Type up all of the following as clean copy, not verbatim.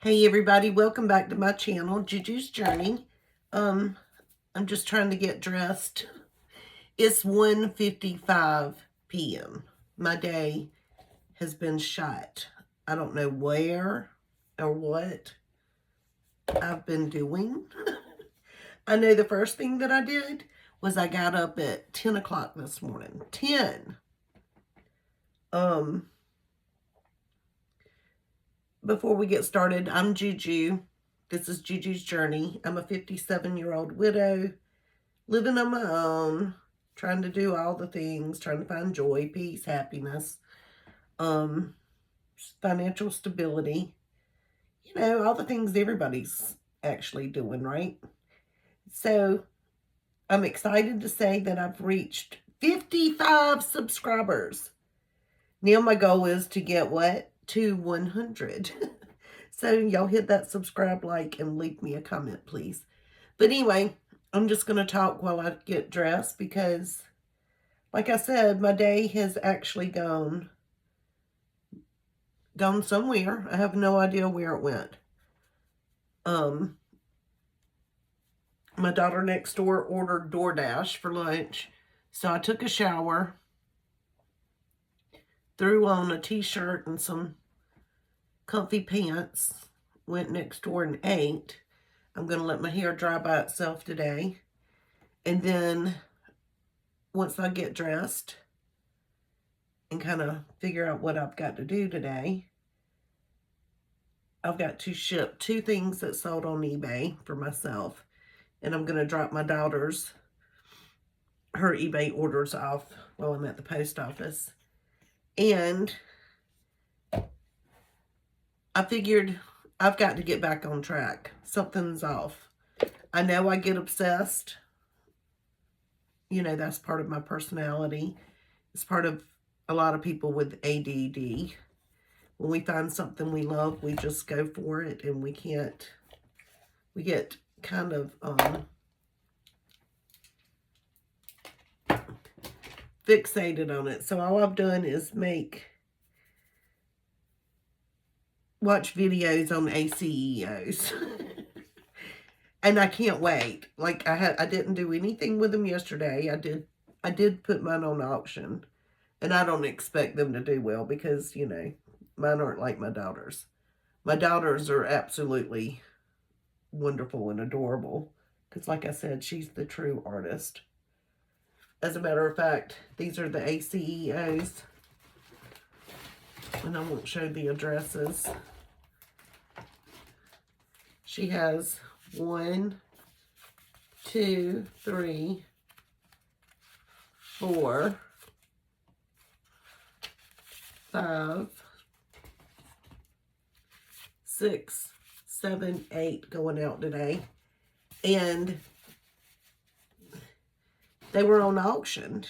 Hey everybody, welcome back to my channel, JuJu's Journey. I'm just trying to get dressed. It's 1:55 p.m. My day has been shot. I don't know where or what I've been doing. I know the first thing that I did was I got up at 10 o'clock this morning. 10. Before we get started, I'm JuJu. This is JuJu's Journey. I'm a 57-year-old widow, living on my own, trying to do all the things, trying to find joy, peace, happiness, financial stability. You know, all the things everybody's actually doing, right? So, I'm excited to say that I've reached 55 subscribers. Now my goal is to get what? To 100. So y'all hit that subscribe, like, and leave me a comment, please. But anyway, I'm just going to talk while I get dressed because, like I said, my day has actually gone somewhere. I have no idea where it went. My daughter next door ordered DoorDash for lunch. So I took a shower, threw on a t-shirt and some comfy pants, went next door and ate. I'm going to let my hair dry by itself today. And then once I get dressed and kind of figure out what I've got to do today, I've got to ship 2 things that sold on eBay for myself. And I'm going to drop my daughter's, her eBay orders off while I'm at the post office. And I figured I've got to get back on track. Something's off. I know I get obsessed. You know, that's part of my personality. It's part of a lot of people with ADD. When we find something we love, we just go for it, and we get kind of fixated on it. So all I've done is watch videos on ACEOs. And I can't wait. Like I didn't do anything with them yesterday. I did put mine on auction. And I don't expect them to do well because, you know, mine aren't like my daughter's. My daughters are absolutely wonderful and adorable. Because like I said, she's the true artist. As a matter of fact, these are the ACEOs. And I won't show the addresses. She has 1, 2, 3, 4, 5, 6, 7, 8 going out today. And they were on auction.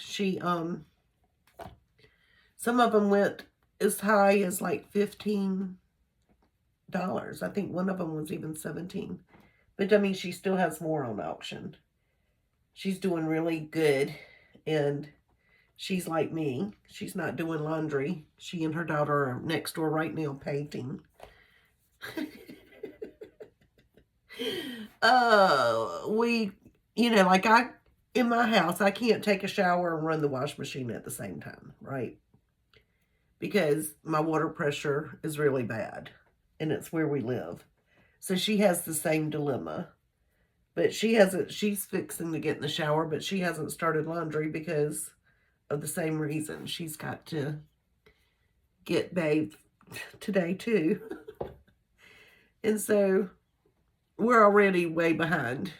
Some of them went as high as like $15. I think one of them was even $17. But I mean, she still has more on auction. She's doing really good. And she's like me. She's not doing laundry. She and her daughter are next door right now painting. You know, like in my house, I can't take a shower and run the wash machine at the same time, right? Because my water pressure is really bad. And it's where we live. So she has the same dilemma. But she's fixing to get in the shower, but she hasn't started laundry because of the same reason. She's got to get bathed today too. And so we're already way behind.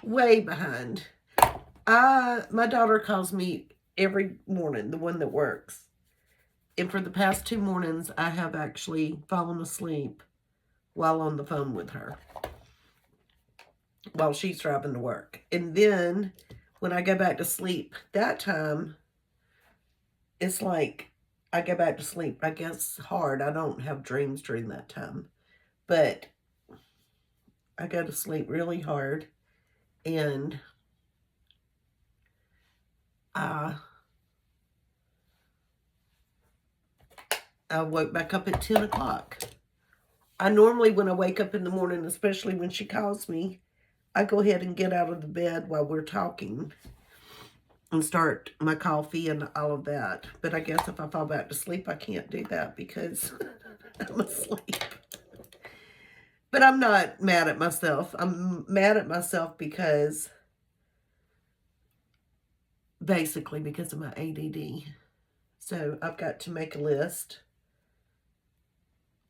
Way behind. My daughter calls me every morning, the one that works. And for the past 2 mornings, I have actually fallen asleep while on the phone with her, while she's driving to work. And then when I go back to sleep, that time, it's like I go back to sleep, I guess, hard. I don't have dreams during that time. But I go to sleep really hard. And I woke back up at 10 o'clock. I normally, when I wake up in the morning, especially when she calls me, I go ahead and get out of the bed while we're talking and start my coffee and all of that. But I guess if I fall back to sleep, I can't do that because I'm asleep. But I'm not mad at myself. I'm mad at myself because, basically because of my ADD. So I've got to make a list.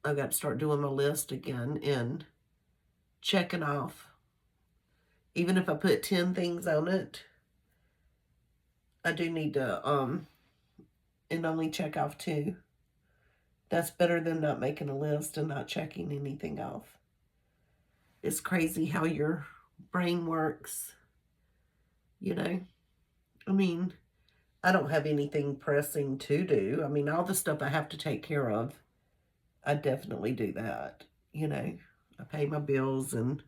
I've got to start doing my list again and checking off. Even if I put 10 things on it, I do need to and only check off 2. That's better than not making a list and not checking anything off. It's crazy how your brain works, you know? I mean, I don't have anything pressing to do. I mean, all the stuff I have to take care of, I definitely do that, you know? I pay my bills and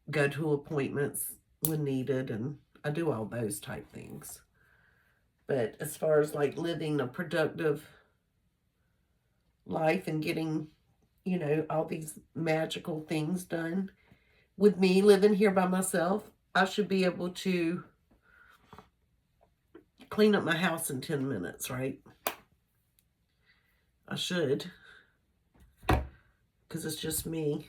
go to appointments when needed, and I do all those type things. But as far as like living a productive life and getting, you know, all these magical things done, with me living here by myself, I should be able to clean up my house in 10 minutes, right? I should, because it's just me.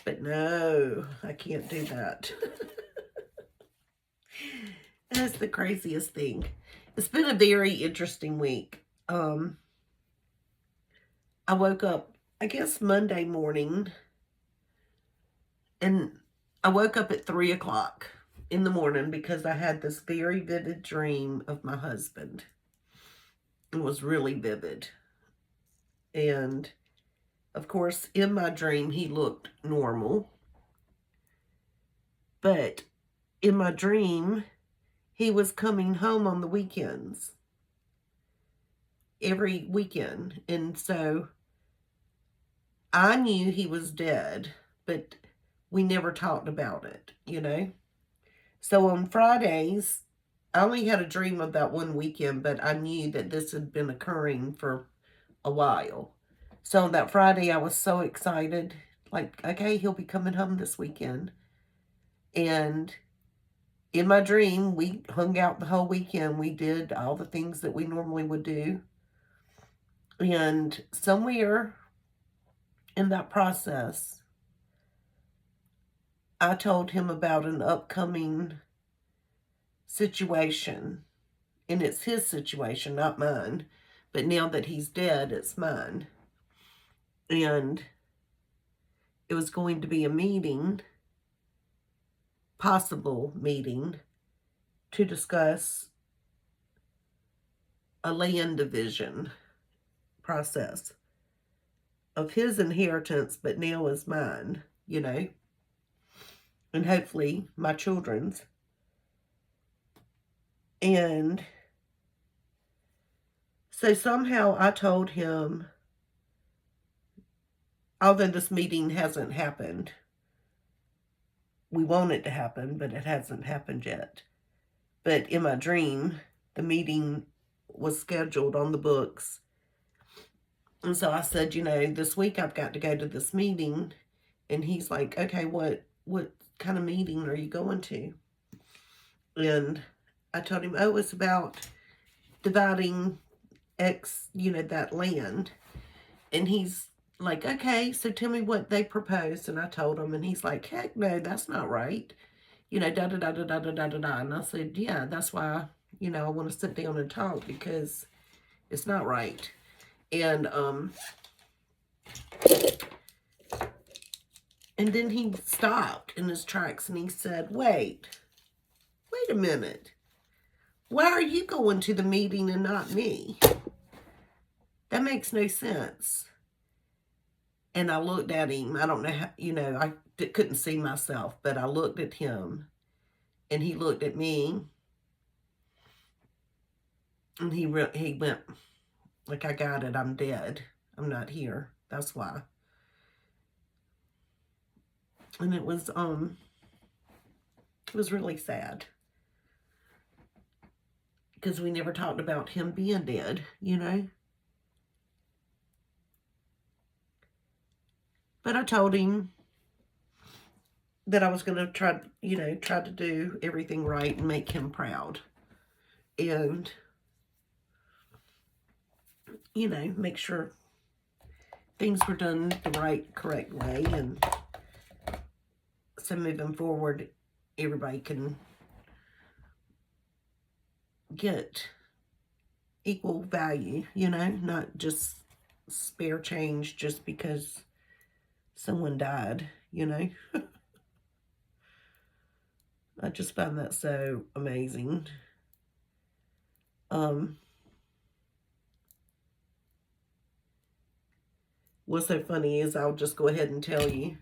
But no, I can't do that. That's the craziest thing. It's been a very interesting week. I woke up, I guess, Monday morning, and I woke up at 3 o'clock in the morning because I had this very vivid dream of my husband. It was really vivid. And, of course, in my dream, he looked normal. But in my dream, he was coming home on the weekends. Every weekend. And so I knew he was dead, but we never talked about it, you know? So on Fridays, I only had a dream of that one weekend, but I knew that this had been occurring for a while. So that Friday, I was so excited. Like, okay, he'll be coming home this weekend. And in my dream, we hung out the whole weekend. We did all the things that we normally would do. And somewhere in that process, I told him about an upcoming situation. And it's his situation, not mine. But now that he's dead, it's mine. And it was going to be a meeting, possible meeting, to discuss a land division process of his inheritance, but now is mine, you know, and hopefully my children's. And so somehow I told him, although this meeting hasn't happened, we want it to happen, but it hasn't happened yet. But in my dream, the meeting was scheduled on the books. And so I said, you know, this week I've got to go to this meeting. And he's like, okay, what kind of meeting are you going to? And I told him, oh, it's about dividing that land. And he's like, okay, so tell me what they proposed. And I told him, and he's like, heck no, that's not right. You know, da da da da da da da da da. And I said, yeah, that's why, I want to sit down and talk, because it's not right. And then he stopped in his tracks and he said, wait a minute. Why are you going to the meeting and not me? That makes no sense. And I looked at him. I don't know how, I couldn't see myself, but I looked at him and he looked at me. And he went, like, I got it. I'm dead. I'm not here. That's why. And it was really sad. Because we never talked about him being dead, But I told him that I was going to try, try to do everything right and make him proud. And, make sure things were done the right, correct way. And so moving forward, everybody can get equal value, not just spare change just because someone died, I just find that so amazing. What's so funny is I'll just go ahead and tell you,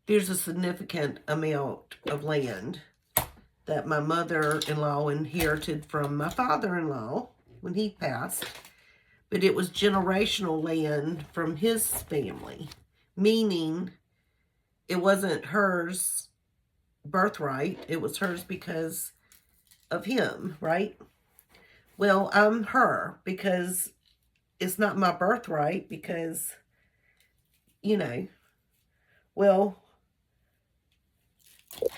there's a significant amount of land that my mother-in-law inherited from my father-in-law when he passed, but it was generational land from his family, meaning it wasn't hers birthright, it was hers because of him, right? Well, I'm her because it's not my birthright because, well,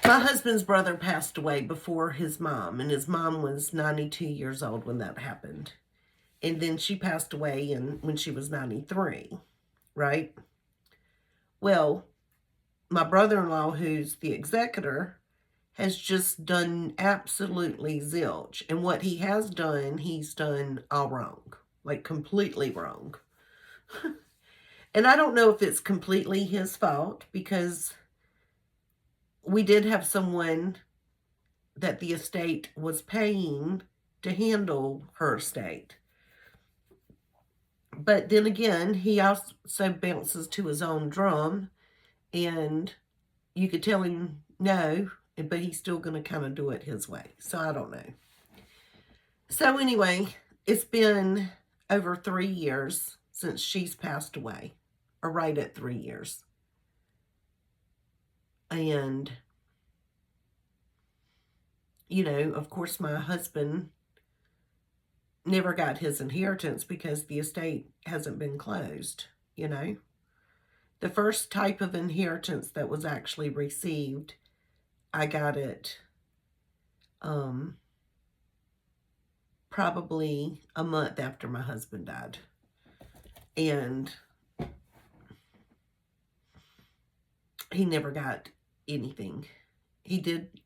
my husband's brother passed away before his mom, and his mom was 92 years old when that happened. And then she passed away when she was 93, right? Well, my brother-in-law, who's the executor, has just done absolutely zilch. And what he has done, he's done all wrong. Like, completely wrong. And I don't know if it's completely his fault, because we did have someone that the estate was paying to handle her estate. But then again, he also bounces to his own drum, and you could tell him no, but he's still going to kind of do it his way. So I don't know. So anyway, it's been over 3 years since she's passed away, or right at 3 years. And, of course, my husband never got his inheritance because the estate hasn't been closed, The first type of inheritance that was actually received, I got it probably a month after my husband died. And he never got anything. He did,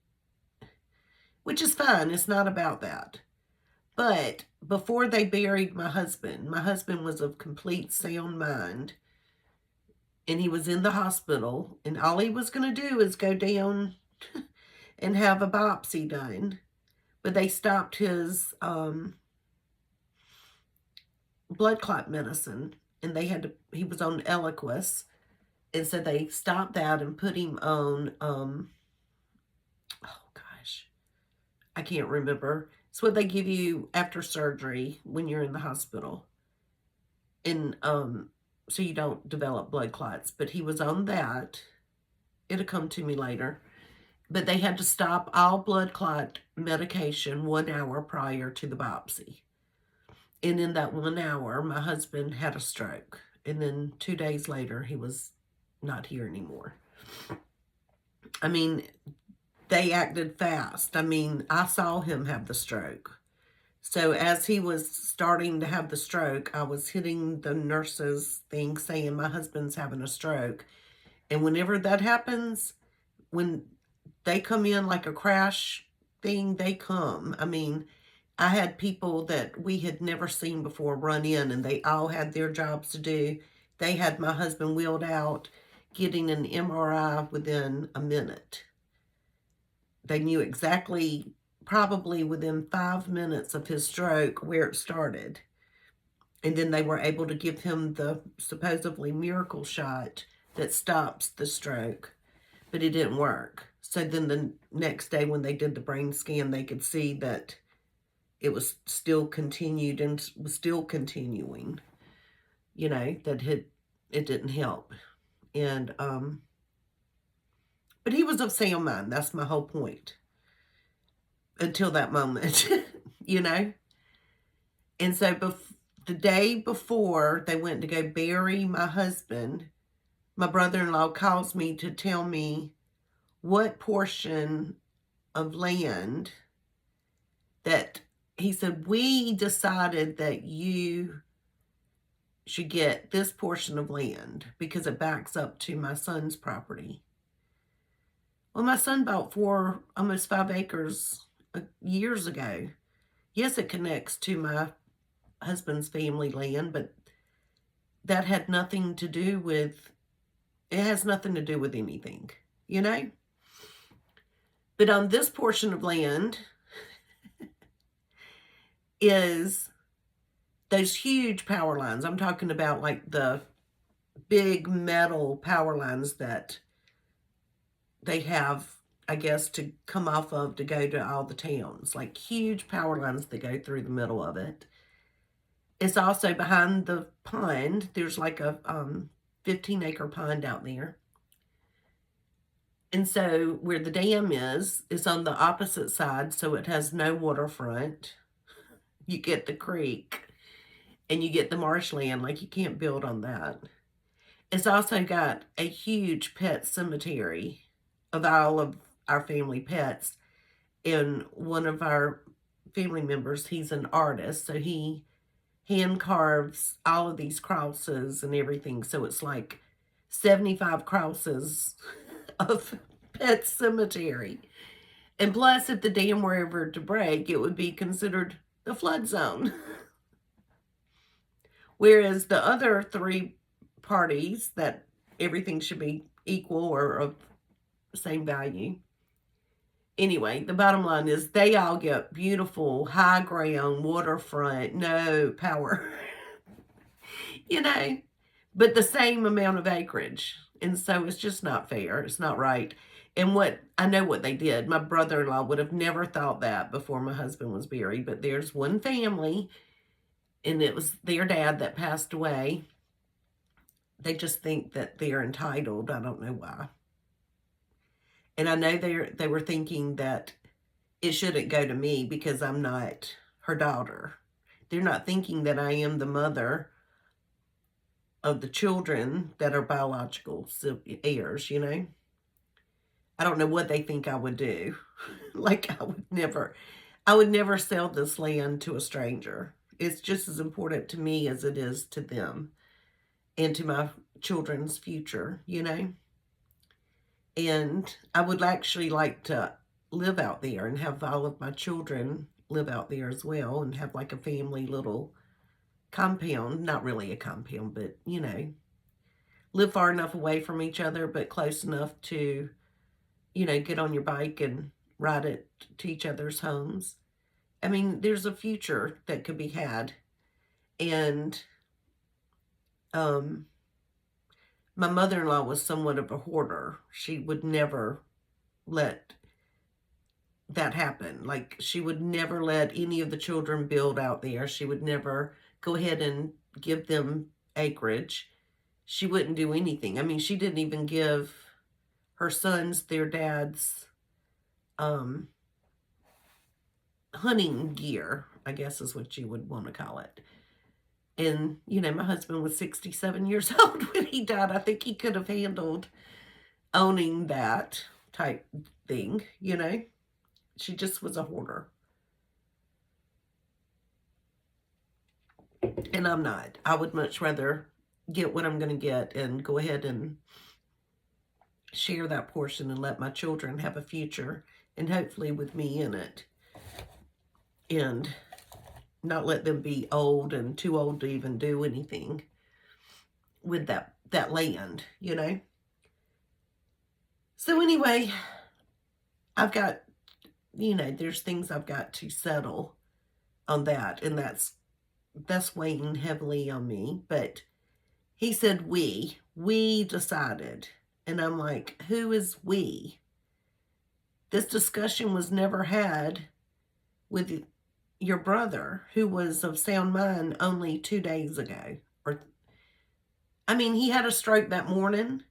which is fine. It's not about that. But before they buried my husband was of complete sound mind. And he was in the hospital. And all he was going to do is go down and have a biopsy done. But they stopped his blood clot medicine. And he was on Eliquis. And so they stopped that and put him on, I can't remember. It's what they give you after surgery when you're in the hospital. And so you don't develop blood clots. But he was on that. It'll come to me later. But they had to stop all blood clot medication 1 hour prior to the biopsy. And in that 1 hour, my husband had a stroke. And then 2 days later, he was not here anymore. I mean, they acted fast. I mean, I saw him have the stroke. So as he was starting to have the stroke, I was hitting the nurses thing saying my husband's having a stroke. And whenever that happens, when they come in like a crash thing, they come. I mean, I had people that we had never seen before run in, and they all had their jobs to do. They had my husband wheeled out, getting an MRI within a minute. They knew exactly, probably within 5 minutes of his stroke, where it started. And then they were able to give him the supposedly miracle shot that stops the stroke. But it didn't work. So then the next day when they did the brain scan, they could see that it was still continued and was still continuing. That it didn't help. And, but he was of sound mind. That's my whole point. Until that moment, And so the day before they went to go bury my husband, my brother-in-law calls me to tell me what portion of land that he said, we decided that you should get this portion of land because it backs up to my son's property. Well, my son bought almost 5 acres years ago. Yes, it connects to my husband's family land, but that had nothing to do with, it has nothing to do with anything, you know? But on this portion of land is those huge power lines. I'm talking about like the big metal power lines that they have, I guess, to come off of to go to all the towns. Like huge power lines that go through the middle of it. It's also behind the pond. There's like a 15-acre pond out there. And so where the dam is on the opposite side, so it has no waterfront. You get the creek and you get the marshland, like you can't build on that. It's also got a huge pet cemetery of all of our family pets. And one of our family members, he's an artist, so he hand carves all of these crosses and everything. So it's like 75 crosses of pet cemetery. And plus, if the dam were ever to break, it would be considered the flood zone. Whereas the other 3 parties that everything should be equal or of the same value. Anyway, the bottom line is they all get beautiful, high ground, waterfront, no power, you know, but the same amount of acreage. And so it's just not fair. It's not right. And I know what they did. My brother-in-law would have never thought that before my husband was buried, but there's one family, and it was their dad that passed away. They just think that they're entitled. I don't know why. And I know they were thinking that it shouldn't go to me because I'm not her daughter. They're not thinking that I am the mother of the children that are biological heirs, you know? I don't know what they think I would do. Like I would never sell this land to a stranger. It's just as important to me as it is to them and to my children's future, you know? And I would actually like to live out there and have all of my children live out there as well and have like a family little compound. Not really a compound, but, you know, live far enough away from each other, but close enough to, you know, get on your bike and ride it to each other's homes. I mean, there's a future that could be had. And my mother-in-law was somewhat of a hoarder. She would never let that happen. Like, she would never let any of the children build out there. She would never go ahead and give them acreage. She wouldn't do anything. I mean, she didn't even give her sons their dad's hunting gear, I guess is what you would want to call it. And, you know, my husband was 67 years old when he died. I think he could have handled owning that type thing, you know. She just was a hoarder. And I'm not. I would much rather get what I'm going to get and go ahead and share that portion and let my children have a future, and hopefully with me in it. And not let them be old and too old to even do anything with that land, you know. So anyway, I've got, you know, there's things I've got to settle on that, and that's weighing heavily on me. But he said we decided, and I'm like, who is we? This discussion was never had with your brother, who was of sound mind only 2 days ago. I mean, he had a stroke that morning,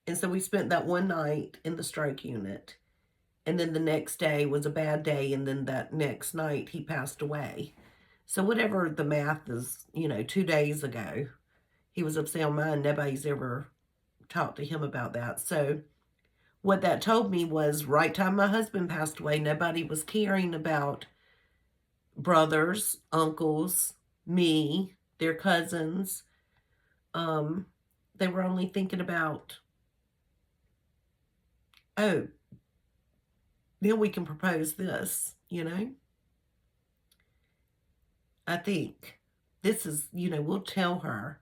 and so we spent that one night in the stroke unit, and then the next day was a bad day, and then that next night he passed away. So whatever the math is, 2 days ago, he was of sound mind. Nobody's ever talked to him about that. So what that told me was right time my husband passed away, nobody was caring about brothers, uncles, me, their cousins. They were only thinking about, oh, then we can propose this, I think this is, we'll tell her.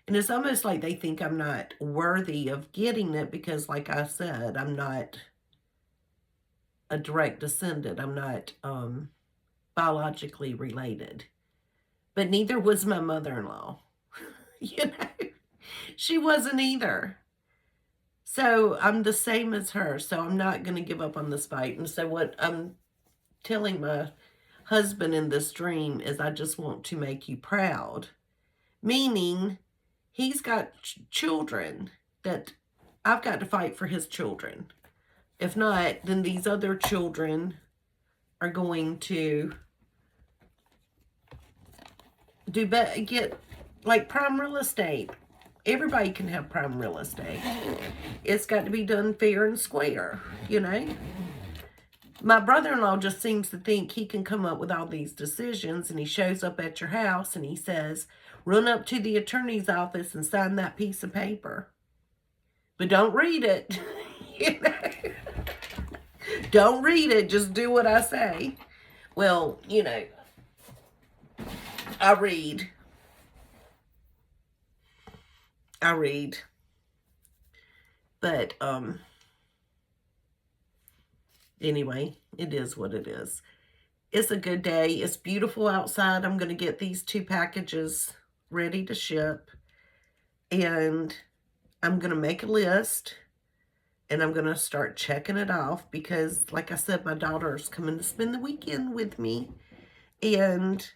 And it's almost like they think I'm not worthy of getting it because, like I said, I'm not a direct descendant. I'm not biologically related. But neither was my mother-in-law. She wasn't either. So I'm the same as her. So I'm not going to give up on this fight. And so what I'm telling my husband in this dream is I just want to make you proud. Meaning he's got children that I've got to fight for his children. If not, then these other children are going to get like prime real estate. Everybody can have prime real estate. It's got to be done fair and square, My brother-in-law just seems to think he can come up with all these decisions, and he shows up at your house and he says, run up to the attorney's office and sign that piece of paper. But don't read it. Don't read it. Just do what I say. Well, I read. But, anyway, it is what it is. It's a good day. It's beautiful outside. I'm going to get these 2 packages ready to ship. And I'm going to make a list. And I'm going to start checking it off because, like I said, my daughter's coming to spend the weekend with me. And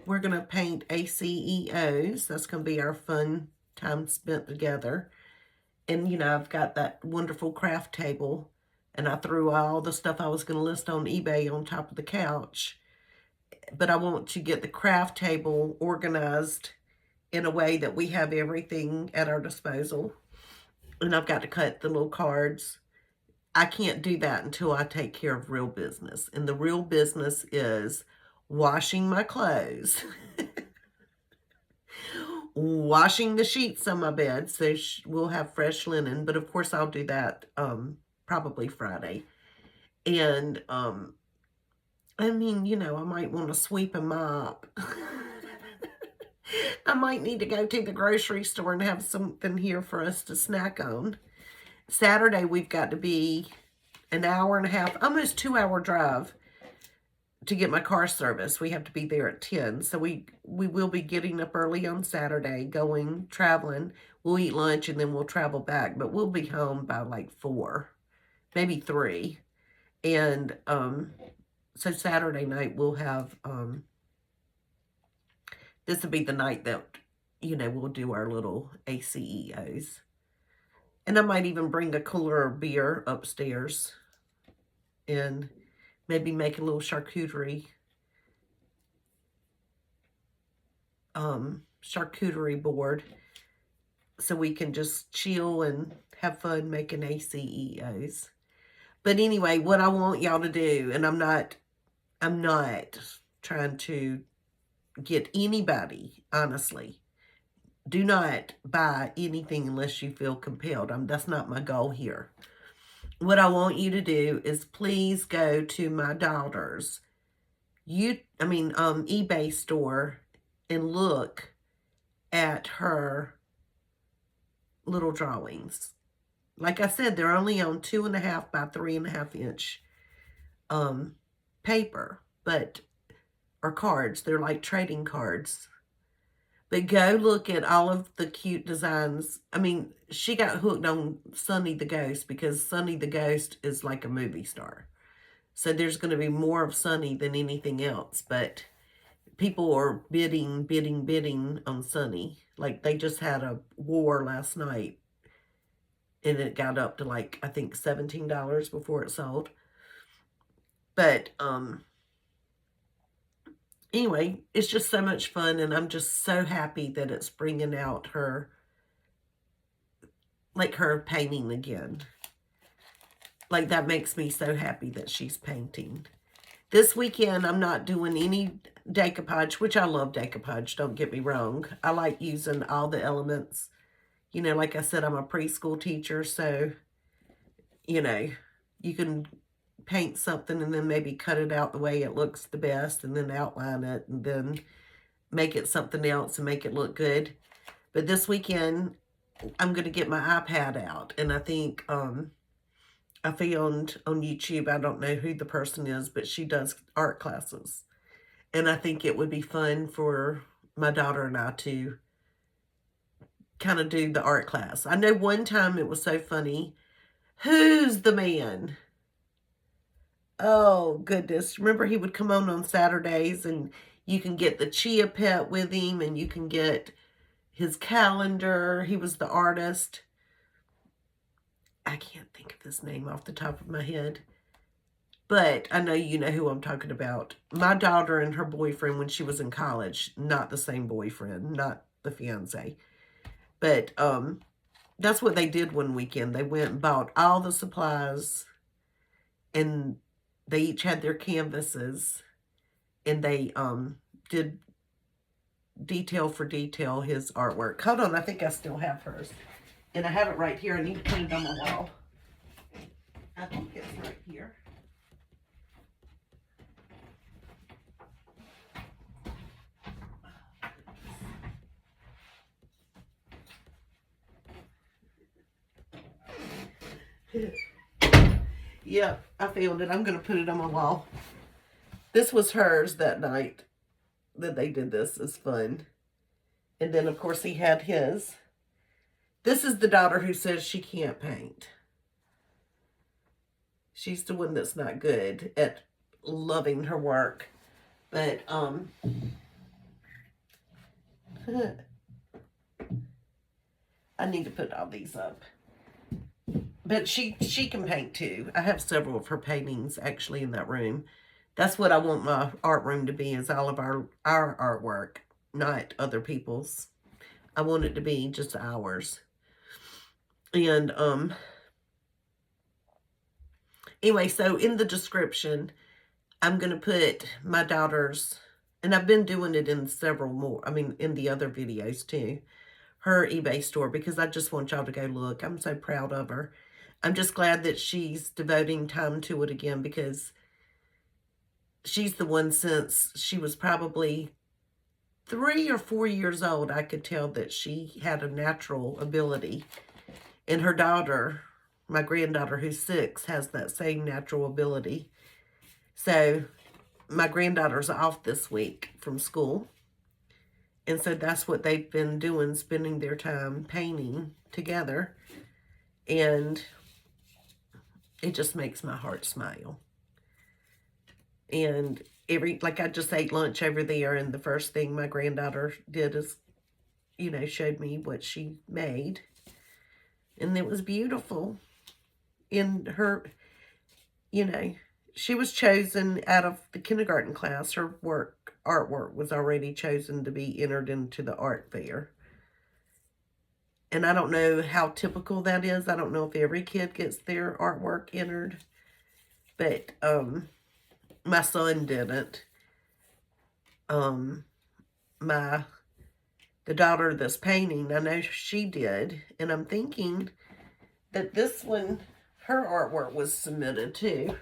we're going to paint ACEOs. That's going to be our fun time spent together. And, I've got that wonderful craft table. And I threw all the stuff I was going to list on eBay on top of the couch. But I want to get the craft table organized in a way that we have everything at our disposal. And I've got to cut the little cards. I can't do that until I take care of real business. And the real business is washing my clothes. Washing the sheets on my bed so we'll have fresh linen. But of course I'll do that probably Friday. And I might want to sweep and mop. I might need to go to the grocery store and have something here for us to snack on. Saturday, we've got to be an hour and a half, almost 2-hour drive to get my car serviced. We have to be there at 10. So we will be getting up early on Saturday, traveling. We'll eat lunch and then we'll travel back. But we'll be home by like 4, maybe 3. And so Saturday night we'll have... this will be the night that, we'll do our little ACEOs. And I might even bring a cooler of beer upstairs and maybe make a little charcuterie board so we can just chill and have fun making ACEOs. But anyway, what I want y'all to do, and I'm not trying to get anybody, honestly. Do not buy anything unless you feel compelled. That's not my goal here. What I want you to do is please go to my daughter's eBay store and look at her little drawings. Like I said, they're only on 2.5 by 3.5 inch paper, or cards. They're like trading cards. But go look at all of the cute designs. She got hooked on Sunny the Ghost because Sunny the Ghost is like a movie star. So there's going to be more of Sunny than anything else. But people are bidding on Sunny. Like they just had a war last night. And it got up to like, I think $17 before it sold. But, anyway, it's just so much fun, and I'm just so happy that it's bringing out her, like, her painting again. Like, that makes me so happy that she's painting. This weekend, I'm not doing any decoupage, which I love decoupage, don't get me wrong. I like using all the elements. You know, like I said, I'm a preschool teacher, so, you know, you can paint something and then maybe cut it out the way it looks the best and then outline it and then make it something else and make it look good. But this weekend, I'm going to get my iPad out, and I think I found on YouTube, I don't know who the person is, but she does art classes. And I think it would be fun for my daughter and I to kind of do the art class. I know one time it was so funny. Who's the man? Oh, goodness. Remember, he would come on Saturdays, and you can get the Chia Pet with him, and you can get his calendar. He was the artist. I can't think of his name off the top of my head. But I know you know who I'm talking about. My daughter and her boyfriend when she was in college, not the same boyfriend, not the fiance. But that's what they did one weekend. They went and bought all the supplies, and they each had their canvases, and they did detail for detail his artwork. Hold on, I think I still have hers. And I have it right here. I need to put it on my wall. I think it's right here. Yep, I found it. I'm going to put it on my wall. This was hers that night that they did this. It's fun. And then, of course, he had his. This is the daughter who says she can't paint. She's the one that's not good at loving her work. But, I need to put all these up. But she can paint too. I have several of her paintings actually in that room. That's what I want my art room to be, is all of our artwork, not other people's. I want it to be just ours. And anyway, so in the description, I'm going to put my daughter's, and I've been doing it in several more, in the other videos too, her eBay store, because I just want y'all to go look. I'm so proud of her. I'm just glad that she's devoting time to it again, because she's the one, since she was probably 3 or 4 years old, I could tell that she had a natural ability. And her daughter, my granddaughter who's 6, has that same natural ability. So my granddaughter's off this week from school. And so that's what they've been doing, spending their time painting together. And it just makes my heart smile. And like I just ate lunch over there, and the first thing my granddaughter did is, you know, showed me what she made. And it was beautiful. In her, you know, she was chosen out of the kindergarten class. Her artwork was already chosen to be entered into the art fair. And I don't know how typical that is. I don't know if every kid gets their artwork entered. But my son didn't. The daughter that's painting, I know she did. And I'm thinking that this one, her artwork was submitted too.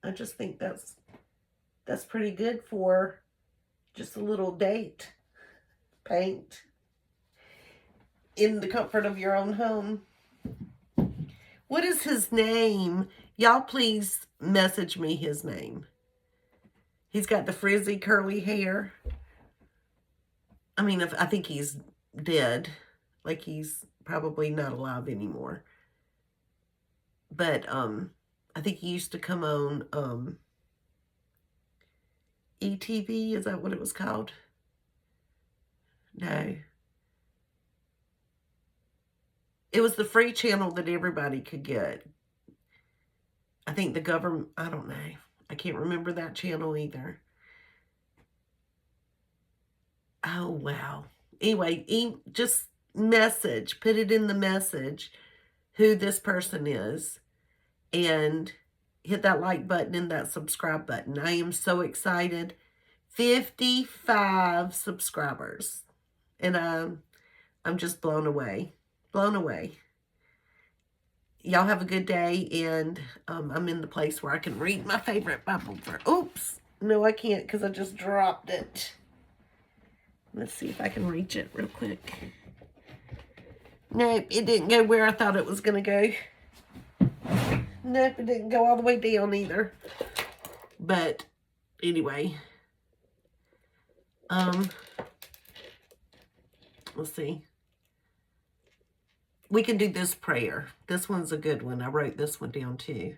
I just think that's pretty good for just a little date paint in the comfort of your own home. What is his name? Y'all please message me his name. He's got the frizzy curly hair. I think he's dead. Like, he's probably not alive anymore. But I think he used to come on ETV. Is that what it was called? No. It was the free channel that everybody could get. I think the government, I don't know. I can't remember that channel either. Oh, wow. Anyway, just message, put it in the message who this person is, and hit that like button and that subscribe button. I am so excited. 55 subscribers. And I'm just blown away. Blown away. Y'all have a good day, and I'm in the place where I can read my favorite Bible verse. Oops. No, I can't because I just dropped it. Let's see if I can reach it real quick. Nope, it didn't go where I thought it was going to go. Nope, it didn't go all the way down either. But anyway, let's see. We can do this prayer. This one's a good one. I wrote this one down too.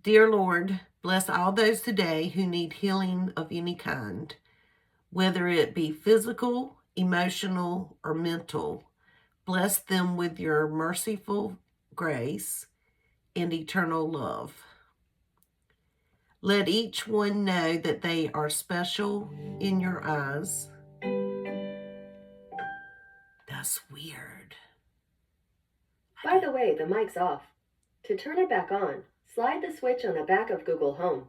Dear Lord, bless all those today who need healing of any kind, whether it be physical, emotional, or mental. Bless them with your merciful grace and eternal love. Let each one know that they are special in your eyes. That's weird. By the way, the mic's off. To turn it back on, slide the switch on the back of Google Home.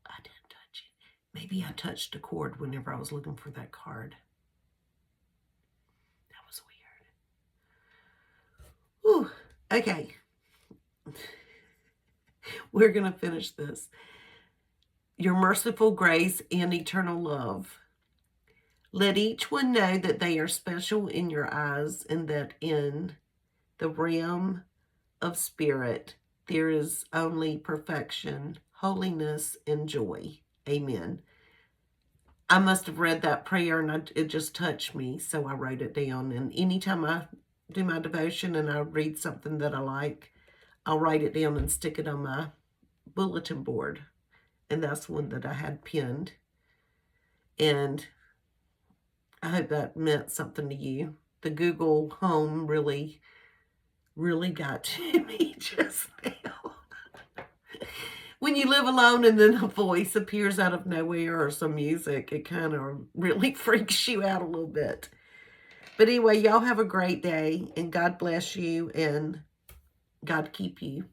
I didn't touch it. Maybe I touched a cord whenever I was looking for that card. That was weird. Whew. Okay. We're going to finish this. Your merciful grace and eternal love. Let each one know that they are special in your eyes, and that in the realm of spirit there is only perfection, holiness, and joy. Amen. I must have read that prayer and it just touched me, so I wrote it down. And anytime I do my devotion and I read something that I like, I'll write it down and stick it on my bulletin board. And that's one that I had pinned. And I hope that meant something to you. The Google Home really got to me just now. When you live alone and then a voice appears out of nowhere or some music, it kind of really freaks you out a little bit. But anyway, y'all have a great day, and God bless you, and God keep you.